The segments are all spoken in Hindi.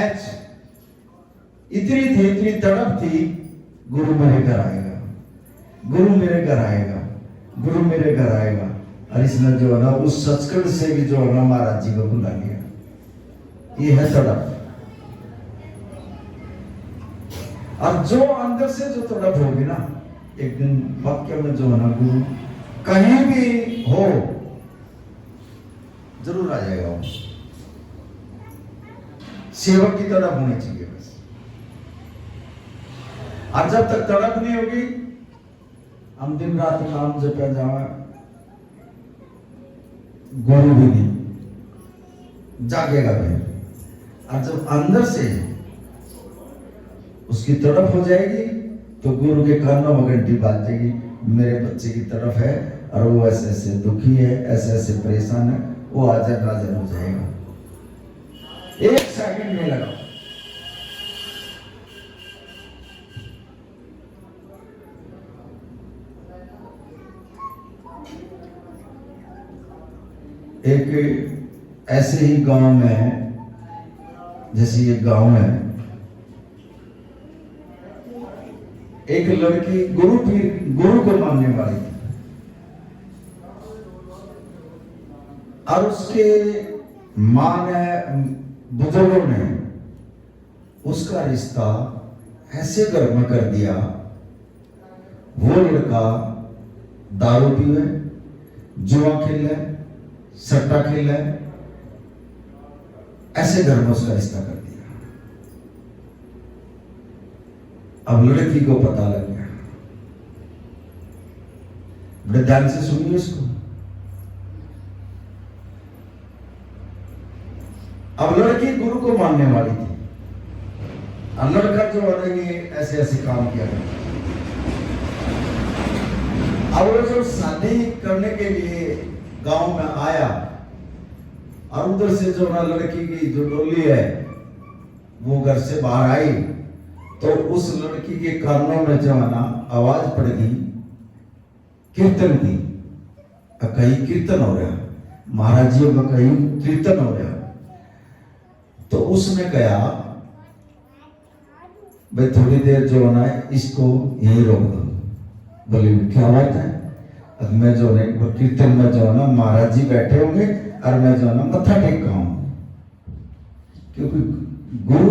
मैच इतनी थी, इतनी तड़प थी, गुरु मेरे घर आएगा, गुरु मेरे घर आएगा, गुरु मेरे घर आएगा। और इसने जो है ना उस सचखंड से भी जो है ना महाराज जी को बुला लिया। ये है तड़प। और जो अंदर से जो तड़प होगी ना, एक दिन वाक्य में जो है ना गुरु कहीं भी हो जरूर आ जाएगा। वो सेवक की तड़प होनी चाहिए बस। और जब तक तड़प नहीं होगी, हम दिन रात नाम जपा जावा, गुरु भी नहीं जागेगा फिर। और जब अंदर से उसकी तड़प हो जाएगी तो गुरु के कानों में घंटी बाजेगी, मेरे बच्चे की तरफ है और वो ऐसे ऐसे दुखी है, ऐसे ऐसे परेशान है, वो हाजिर नाजिर हो जाएगा। एक सेकंड में लगा। एक ऐसे ही गांव में, जैसे ये गांव है, एक लड़की गुरु को मानने वाली थी और उसके मां ने, बुजुर्गों ने उसका रिश्ता ऐसे गर्म कर दिया। वो लड़का दारू पीवे, जुआ खेले, सट्टा खेले, ऐसे घर में उसका रिश्ता कर दिया। अब लड़की को पता लग गया। बड़े ध्यान से सुनिए इसको। अब लड़की गुरु को मानने वाली थी और लड़का जो है ये ऐसे ऐसे काम किया करता। अब वो जब शादी करने के लिए गांव में आया और उधर से जो ना लड़की की जो डोली है वो घर से बाहर आई, तो उस लड़की के कानों में जो है ना आवाज पड़ गई कीर्तन की। कहीं कीर्तन हो रहा, महाराज जी का कहीं कीर्तन हो रहा। तो उसने कहा भाई थोड़ी देर जो है ना इसको यहीं रोक दो। बोले क्या बात है? अब मैं जो है कीर्तन में जो है ना महाराज जी बैठे होंगे और मैं जो है ना मत्था टेक रहा हूं, क्योंकि गुरु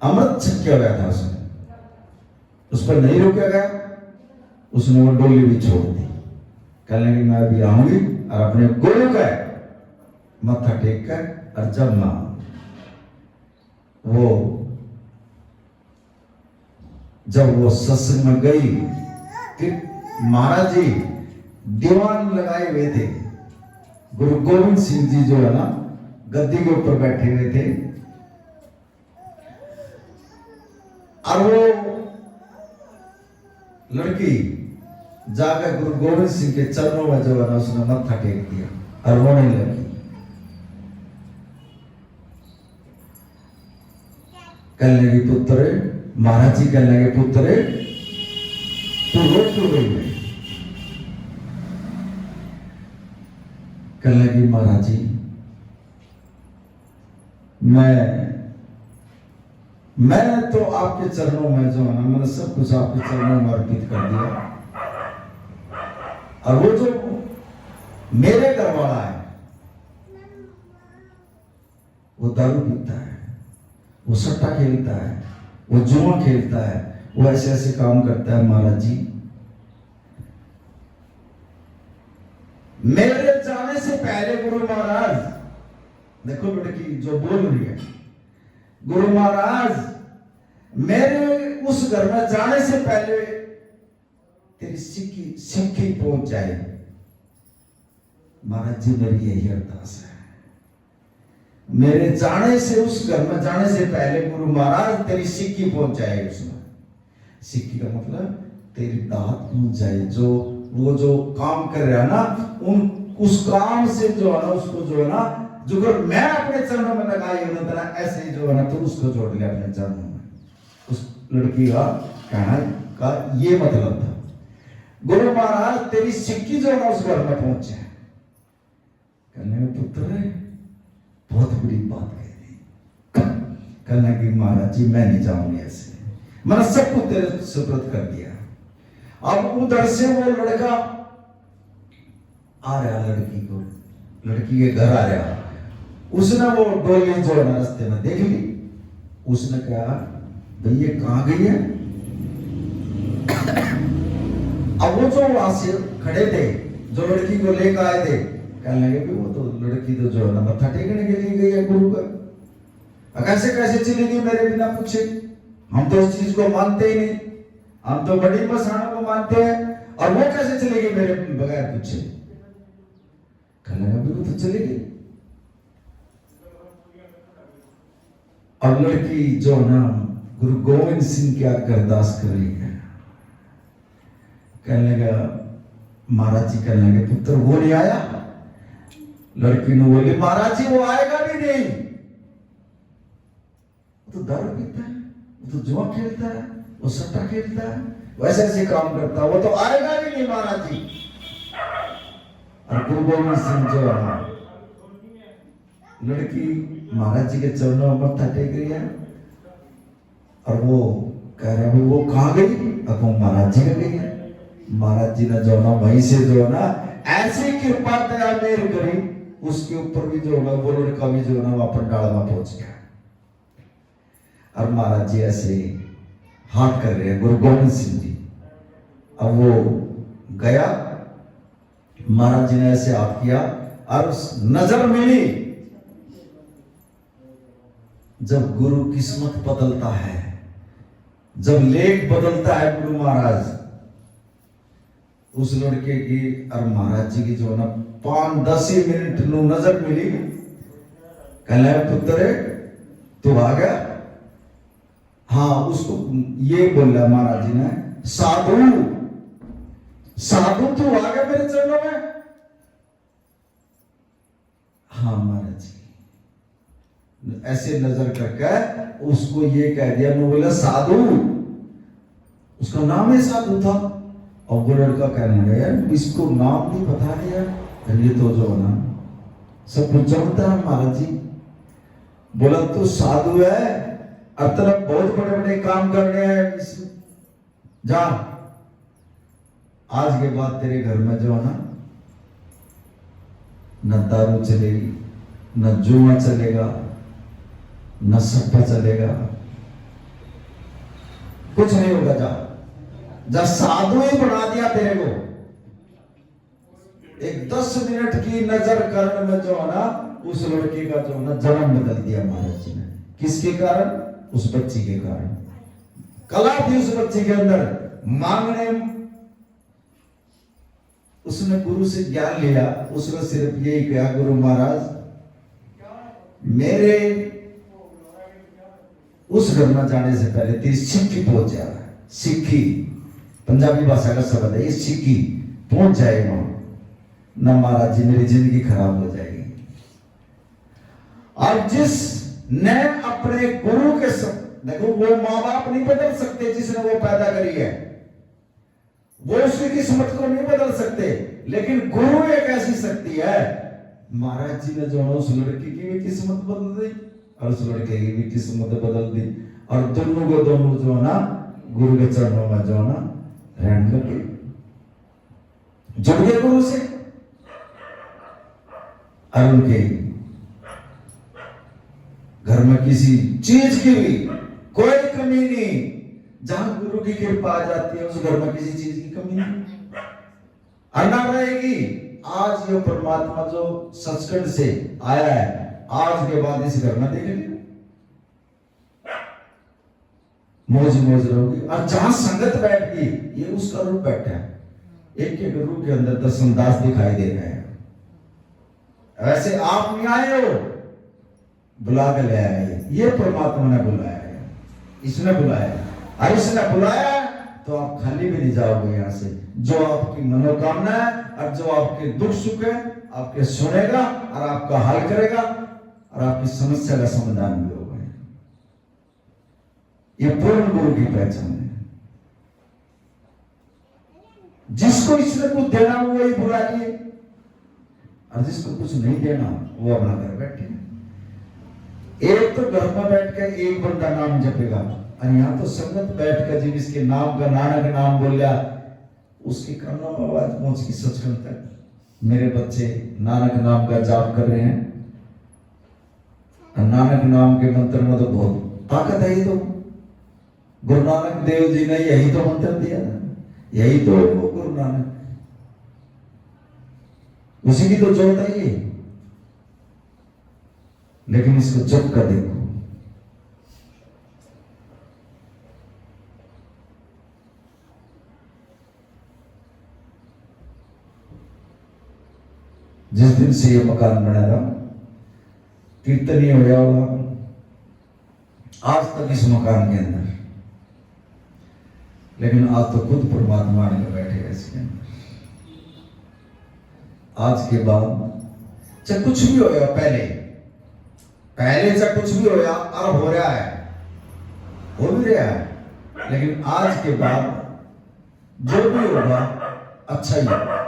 अमृत छक्या गया था उसने, उस पर नहीं रोका गया। उसने वो डोली भी छोड़ दी, कहने की मैं अभी आऊंगी और अपने गुरु का मत्था टेक कर और जब ना जब वो सत्संग में गई कि महाराज जी दीवान लगाए हुए थे, गुरु गोविंद सिंह जी जो है ना गद्दी के ऊपर बैठे हुए थे और वो लड़की जाकर गुरु गोविंद सिंह के चरणों में जो है ना उसने मत्था टेक दिया और रोने लगी। कहने लगी पुत्र, महाराज जी कहने लगे पुत्र तू रो क्यों रही है? कहने लगी महाराज जी मैं तो आपके चरणों में जो है ना मैंने सब कुछ आपके चरणों में अर्पित कर दिया, और वो जो मेरे घर वाला है वो दारू पीता है, वो सट्टा खेलता है, वो जुआ खेलता है, वो ऐसे ऐसे काम करता है। महाराज जी मेरे जाने से पहले गुरु महाराज, देखो लड़की जो बोल रही है, गुरु महाराज मेरे उस घर में जाने से पहले तेरी सिक्की पहुंच जाए। महाराज जी मेरी यही अरदास है, मेरे जाने से उस घर में जाने से पहले गुरु महाराज तेरी सिक्की पहुंच जाए। उसमें सिक्की का मतलब तेरी दात पहुंच जाए, जो वो जो काम कर रहा है ना उस काम से जो है ना उसको जो है ना जो मैं अपने चरणों में लगाई हूं ना ऐसे ही जो है ना तो उसको जोड़ लिया अपने चरणों में। उस लड़की का कहना का ये मतलब था, गुरु महाराज तेरी सिक्की जो है ना उस घर में पहुंच जाए। कहने में पुत्र बहुत बड़ी बात कह दी, कहना कि महाराज जी मैं नहीं जाऊंगी ऐसे, मैंने सब कुछ तेरे सुपुर्द कर दिया। अब उधर से वो लड़का आ रहा, लड़की के घर आ रहा, उसने वो डोली जो है रास्ते में देख ली, उसने कहा भाई ये कहां गई है। अब वो जो वहां से खड़े थे जो लड़की को लेकर आए थे, कहने लगे कि वो तो लड़की तो जो है ना मत्था टेकने के लिए गई है गुरु का, कैसे कैसे चलेगी मेरे बिना पूछे, हम तो इस चीज को मानते ही नहीं, हम तो बड़ी मसाणों को मानते हैं, और वो कैसे चलेगी मेरे बगैर पूछे। कहने लगा वो तो चलेगी। अब लड़की जो ना गुरु गोविंद सिंह की आकर अरदास कर रही है, कहने लगा महाराज जी, कहने लगे पुत्र वो नहीं आया। लड़की ने बोली महाराज जी वो आएगा भी नहीं, वो तो दारू पीता है, वो तो जुआ खेलता है, वो सट्टा खेलता है, वैसे ऐसे काम करता है, वो तो आएगा भी नहीं महाराज जी। और गुरु गोविंद सिंह जो है, लड़की महाराज जी के चरणों में मत्था टेक रही है, और वो कह रहे हैं वो कहां गई। अब वो महाराज जी के गई है। महाराज जी ने जो ना वहीं से जो ना ऐसी कृपा दया मेर करी, उसके ऊपर भी जो ना वो लड़का भी जो ना वहां डाल में पहुंच गया। और महाराज जी ऐसे हाथ कर रहे हैं गुरु गोविंद सिंह जी। अब वो गया, महाराज जी ने ऐसे हाथ किया और नजर मिली। जब गुरु किस्मत बदलता है, जब लेख बदलता है गुरु महाराज, उस लड़के की और महाराज जी की जो ना 5-10 मिनट नु नजर मिली। कहला पुत्र तू आ गया। हाँ, उसको ये बोला महाराज जी ने, साधु साधु तू आ गया मेरे चरणों में। हाँ महाराज जी, ऐसे नजर करके उसको ये कह दिया, मैं बोला साधु, उसका नाम ही साधु था। और वो लड़का कहने लगा यार इसको नाम नहीं बता दिया, ये तो जो ना सब कुछ जानता है महाराज जी। बोला तो साधु है और तेरा बहुत बड़े बड़े काम करने हैं, जा आज के बाद तेरे घर में जो है ना न दारू चलेगी, न जुआ चलेगा, न सट्टा चलेगा, कुछ नहीं होगा। जा साधु ही बना दिया तेरे को। एक 10 मिनट की नजर करने में जो है ना उस लड़के का जो है ना जन्म बदल दिया महाराज जी ने। किसके कारण? उस बच्ची के कारण। कला थी उस बच्ची के अंदर मांगने, उसने गुरु से ज्ञान लिया। उसने सिर्फ यही कहा गुरु महाराज मेरे उस घर में जाने से पहले तेरी सिक्की पहुंच जाए। सिक्की पंजाबी भाषा का शब्द है, ये सिक्की पहुंच जाए वहां न महाराज जी मेरी जिंदगी खराब हो जाएगी। और जिस ने अपने गुरु के देखो वो माँ बाप नहीं बदल सकते, जिसने वो पैदा करी है वो उसकी किस्मत को नहीं बदल सकते, लेकिन गुरु एक ऐसी शक्ति है। महाराज जी ने जो है उस लड़की की भी किस्मत बदल दी और उस लड़के की भी किस्मत बदल दी, और दोनों को दोनों जो है ना गुरु के चरणों में जो है ना रहने लगे, जुड़ गए गुरु से। और उनके घर में किसी चीज की भी कोई कमी नहीं। जहां गुरु की कृपा आ जाती है उस घर में किसी चीज की कमी नहीं, अन्ना रहेगी। आज ये परमात्मा जो सचखंड से आया है, आज के बाद इस घर में देखेंगे मौज मौज रहोगी। और जहां संगत बैठ गई ये उसका रूप बैठा है। एक एक रूप के अंदर दर्शनदास दिखाई दे रहे हैं। वैसे आप नहीं आए हो, बुला के ले आए, ये परमात्मा ने बुलाया है, इसने बुलाया। और इसने बुलाया तो आप खाली भी नहीं जाओगे यहाँ से। जो आपकी मनोकामना है और जो आपके दुख सुख है आपके सुनेगा और आपका हल करेगा और आपकी समस्या का समाधान भी होगा। ये पूर्ण गुरु की पहचान है। जिसको इसने कुछ देना वो वही बुलाइए, और जिसको कुछ नहीं देना वो अपना घर बैठे। एक तो घर में बैठ कर एक बंदा नाम जपेगा, और यहाँ तो संगत बैठ कर जब इसके नाम का नानक नाम बोलिया, उसके कानों में आवाज पहुंच की सचखंड तक, मेरे बच्चे नानक नाम का जाप कर रहे हैं। नानक नाम के मंत्र में तो बहुत ताकत है। ये तो गुरु नानक देव जी ने यही तो मंत्र दिया ना, यही तो वो गुरु नानक, उसी की तो जोत है ये। लेकिन इसको जप कर देखो, जिस दिन से ये मकान बना था, कीर्तन ही होया होगा आज तक इस मकान के अंदर, लेकिन आज तो खुद परमात्मा आने बैठे हैं इसके अंदर। आज के बाद चाहे कुछ भी होया, पहले से कुछ भी होया और हो रहा है, हो भी रहा है, लेकिन आज के बाद जो भी होगा अच्छा ही होगा।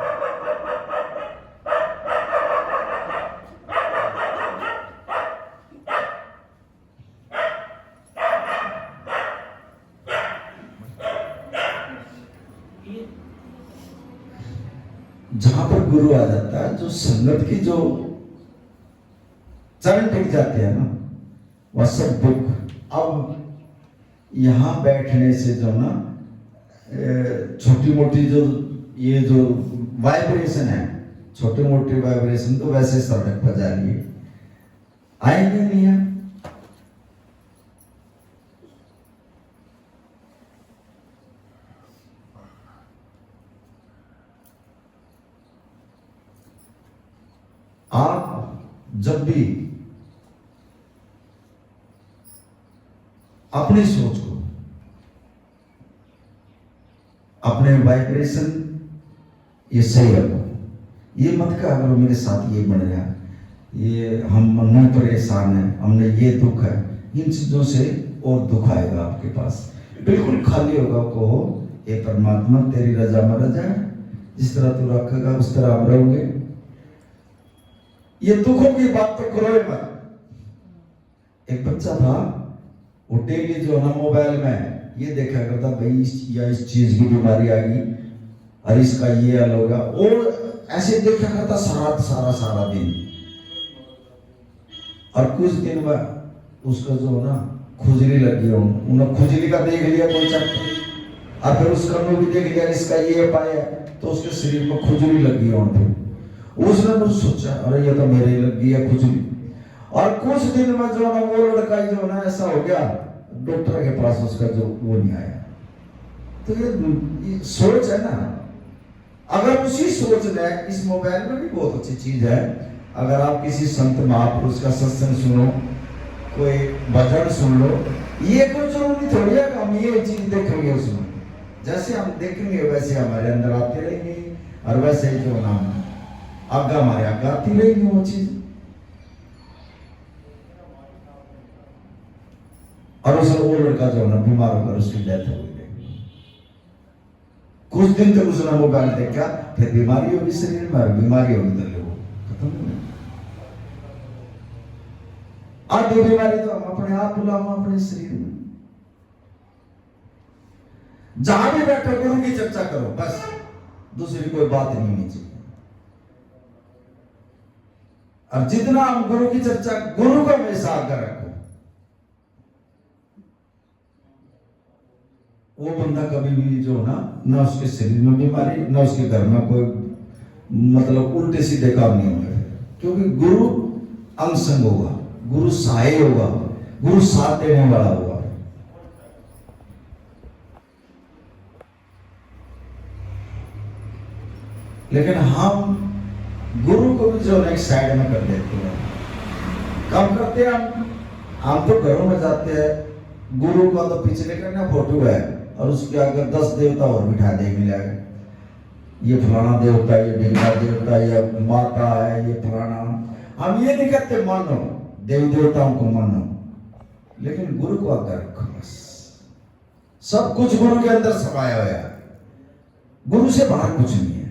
जहां पर गुरु आ जाता है, जो संगत की जो चरण टिक जाते हैं ना, वह सब दुख अब यहां बैठने से जो ना छोटी मोटी जो ये जो वाइब्रेशन है, छोटे मोटे वाइब्रेशन तो वैसे सड़क पर जा रही है, आएंगे नहीं है। आप जब भी अपनी सोच को, अपने वाइब्रेशन ये सही रखो, ये मत कहा करो मेरे साथ ये बन रहा है, ये हम परेशान है, हमने ये दुख है, इन चीजों से और दुख आएगा आपके पास, बिल्कुल खाली होगा। कहो ये परमात्मा तेरी रजा में रजा है, जिस तरह तू रखेगा उस तरह हम रहोगे। ये दुखों की बात तो करो मत। एक बच्चा था, वो डेली जो ना मोबाइल में ये देखा करता, भाई इस चीज की बीमारी आ गई और इसका ये हल होगा, और ऐसे देखा करता सारा दिन। और कुछ दिन में उसका जो ना खुजली लगी, उन्होंने खुजली का देख लिया कोई चैप्टर, और फिर उसका भी देख लिया इसका ये पाया, तो उसके शरीर में खुजली लगी है। उसने तो सोचा अरे ये तो मेरे लगी है खुजली, और कुछ दिन में जो ना वो लड़का जो ना ऐसा हो गया, डॉक्टर के पास उसका जो वो नहीं आया। तो ये सोच है ना, अगर उसी सोच ले, इस मोबाइल में भी बहुत अच्छी चीज है, अगर आप किसी संत महापुरुष का सत्संग सुनो, कोई भजन सुन लो, ये कोई जरूरी थोड़ी है हम ये चीज देखेंगे उसमें, जैसे हम देखेंगे वैसे हमारे अंदर आते रहेंगे, और वैसे ही जो नाम आगा हमारे आगे आती रहेगी वो चीज। और उस वो लड़का जो ना बीमार होकर उसकी डेथ हो गई। कुछ दिन तक उसने मोबाइल देखा, फिर बीमारी होगी शरीर में, और बीमारी होगी तो वो खत्म हो गई। आधी बीमारी तो हम अपने आप बुलाओ अपने शरीर में। जहां भी बैठो गुरु की चर्चा करो, बस दूसरी कोई बात नहीं होनी चाहिए। और जितना हम गुरु की चर्चा, गुरु का हमेशा आगे रखो, वो बंदा कभी भी जो ना उसके शरीर में बीमारी, ना उसके घर में कोई मतलब उल्टे सीधे काम नहीं होंगे, क्योंकि गुरु अंग संग होगा, गुरु सहाय होगा, गुरु साथ देने वाला होगा। लेकिन हम गुरु को भी जो है एक साइड में कर देते हैं। कब करते हैं हम तो घरों में जाते हैं, गुरु का तो पिछले करना फोटो है, और उसके आगे 10 देवता और बिठा देंगे, ये फलाना देवता, ये ढींगा देवता, ये माता है, ये फलाना। हम ये नहीं कहते मानो देव देवताओं को मानो, लेकिन गुरु को आगे रखो बस। सब कुछ गुरु के अंदर समाया हुआ है, गुरु से बाहर कुछ नहीं है।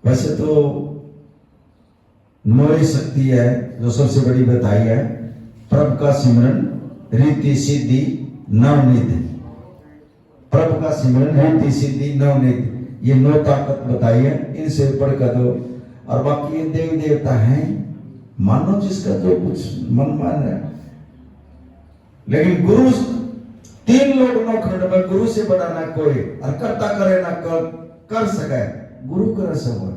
वैसे तो नौवीं शक्ति है जो सबसे बड़ी बताई है, प्रभु का सिमरन, रीति सिद्धि, नवनीति। प्रभु का सिमरन, रीति सिद्धि, नवनीति, ये 9 ताकत बताई है, इनसे ऊपर का दो। और बाकी ये देवी देवता हैं, मानो जिसका जो कुछ मन मान है। लेकिन गुरु 3 लोग 9 खंड में, गुरु से बड़ा ना कोई, और करता करे ना कर सके, गुरु कर सब।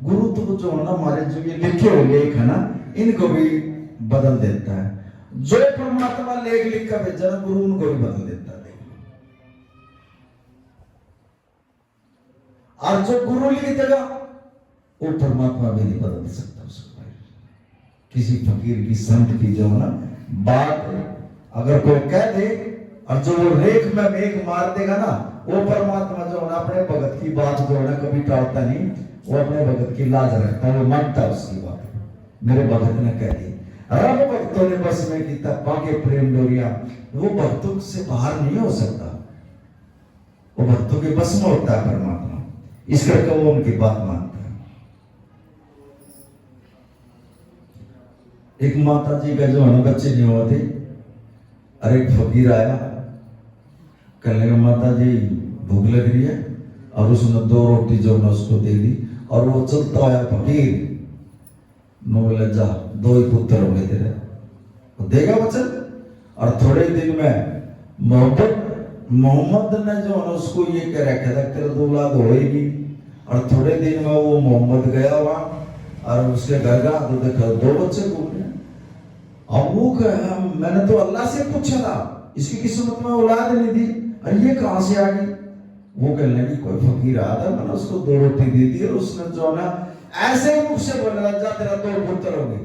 गुरु तो जो है ना, हमारे जो ये लिखे हुए लेख है ना, इनको भी बदल देता है। जो परमात्मा लेख लिख कर भेजा ना, गुरु उनको भी बदल देता है। और जो गुरु लिख देगा वो परमात्मा भी नहीं बदल सकता उसको। किसी फकीर की, संत की जो है ना बात अगर कोई कह दे, और जो वो रेख में मेघ मार देगा ना, वो परमात्मा जो है ना अपने भगत की बात जो है ना कभी टालता नहीं। वो अपने भगत की लाज रखता है, वो मानता है उसकी बात। मेरे भगत ने कह दी, रब भक्तों ने बस में की तब पाके प्रेम डोरिया। वो भक्तों से बाहर नहीं हो सकता, वो भक्तों के बस में होता है परमात्मा, इस करके वो उनकी बात मानता है। एक माता जी का जो है ना बच्चे नहीं हुआ थे, अरे एक फकीर आया, कहने लगा माता जी भूख लग रही है, और उसने 2 रोटी जो ना उसको दे दी। और वो चलता आया फकीर, नो बोले जा 2 ही पुत्र हो गए तेरे, वो देगा वचन। और थोड़े दिन में मोहम्मद ने जो है उसको ये कह रखा था तेरा 2 औलाद होएगी। और थोड़े दिन में वो मोहम्मद गया वहां, और उसके घर का तो देखा 2 बच्चे को। अब वो कहा मैंने तो अल्लाह से पूछा था, इसकी किस्मत में औलाद नहीं दी, और ये कहां से आ गई। वो कहने लगी कोई फकीर आया था, मैंने उसको 2 रोटी दी थी, और उसने जो ना ऐसे ही मुख से बोला जा तेरा 2 पुत्र हो गए,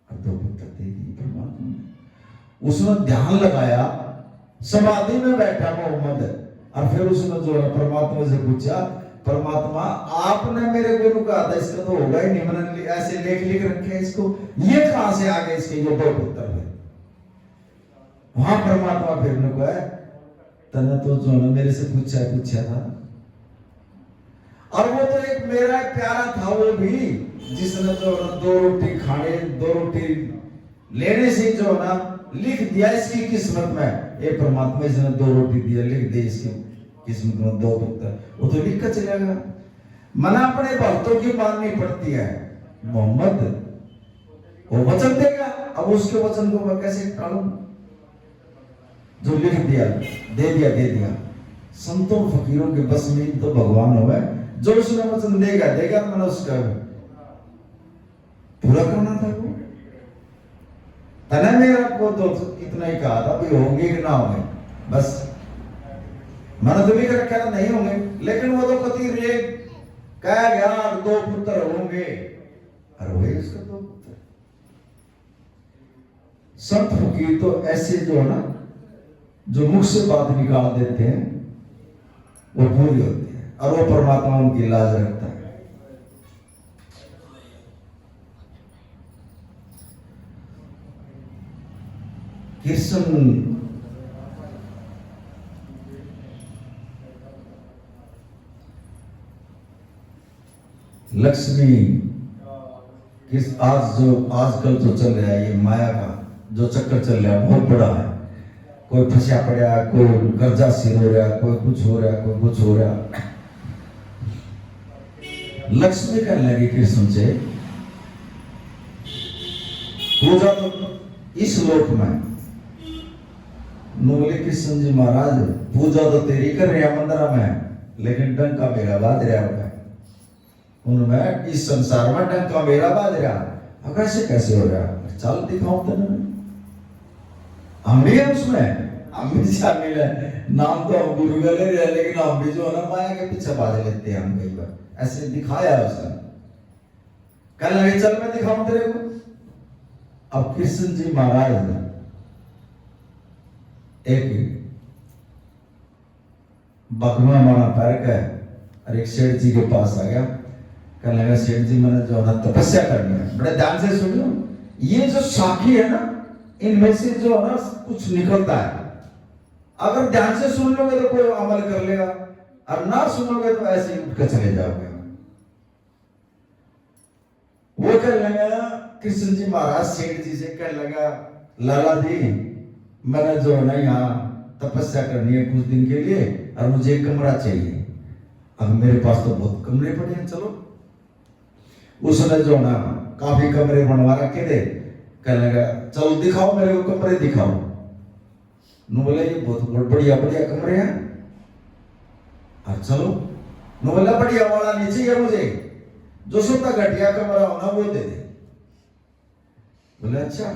और 2 पुत्र दे दिए परमात्मा ने। उसने ध्यान लगाया, समाधि में बैठा मोहम्मद, और फिर उसने जो है परमात्मा से पूछा, परमात्मा आपने मेरे को कहा था इसका तो होगा ही नहीं, मैंने ऐसे लेख लिख रखे इसको, ये कहां से आ गए इसके ये 2 पुत्र हुए। वहां परमात्मा फिर ने कहा तने तो जो है मेरे से पूछा था। और वो तो एक मेरा प्यारा था वो भी, जिसने जो 2 रोटी खाने, 2 रोटी लेने से जो है ना लिख दिया इसकी किस्मत में, ये परमात्मा इसने 2 रोटी दिया, लिख दे इसकी किस्मत में 2 पुत्र, वो तो लिख कर चलेगा। मना अपने भक्तों की माननी पड़ती है। मोहम्मद वो वचन देगा, अब उसके वचन को मैं कैसे टालूं। जो लिख दिया दे दिया। संतों फकीरों के बस में तो भगवान हुआ है, जो उसने वचन देगा मैंने उसका पूरा करना था। वो तने मेरा को तो इतना ही कहा था भी होंगे कि ना होंगे, बस मैंने तो भी रखा था नहीं होंगे, लेकिन वो तो कति रे कह गया 2 पुत्र होंगे, और हुए उसका 2 पुत्र। संत फकीर तो ऐसे जो है ना, जो मुख से बात निकाल देते हैं वो पूरी होती है, और वो परमात्मा उनकी लाज रखता है। कृष्ण लक्ष्मी आजकल जो चल रहा है, ये माया का जो चक्कर चल रहा है बहुत बड़ा है। कोई फंसा पड़ा, कोई कर्जा सिर हो रहा, कोई कुछ हो रहा, कोई कुछ हो रहा। लक्ष्मी कहने लगी कृष्ण से, पूजा तो इस लोक में। बोले कृष्ण जी महाराज पूजा तो तेरी कर रहे हैं मंदिर में, लेकिन डंका मेरा बाज रहा है उनमें, इस संसार में डंका मेरा बाज रहा। अब कैसे हो रहा, चल दिखाओ तो हम भी है उसमें, हम भी शामिल है। नाम तो हम गुरु ले रहे हैं, लेकिन हम भी जो है ना माया के पीछे बाज लेते हैं। हम कई बार ऐसे दिखाया उसने, कल लगे चल मैं दिखाऊं तेरे को। अब कृष्ण जी महाराज ने एक बकमा माना पैर का, और एक सेठ जी के पास आ गया। कहने लगा सेठ जी मैंने जो है तपस्या करनी है, बड़े ध्यान से सुनियो, ये जो साखी है ना इनमें से जो है ना कुछ निकलता है। अगर ध्यान से सुन लोगे तो कोई अमल कर लेगा, और ना सुनोगे तो ऐसे ही उठ कर चले जाओगे। वो कहने लगा, कृष्ण जी महाराज सेठ जी से कहने लगा, लाला जी मैंने जो है ना यहाँ तपस्या करनी है कुछ दिन के लिए और मुझे एक कमरा चाहिए। अब मेरे पास तो बहुत कमरे पड़े हैं, चलो। उसने जो ना काफी कमरे बनवा रखे थे। कहने लगा, चलो दिखाओ मेरे को कमरे दिखाओ। नु बोले, ये बहुत बढ़िया बढ़िया कमरे हैं। और चलो, नु बोला बढ़िया वाला नहीं चाहिए मुझे, जो सबका घटिया कमरा होना वो दे दे। बोले अच्छा।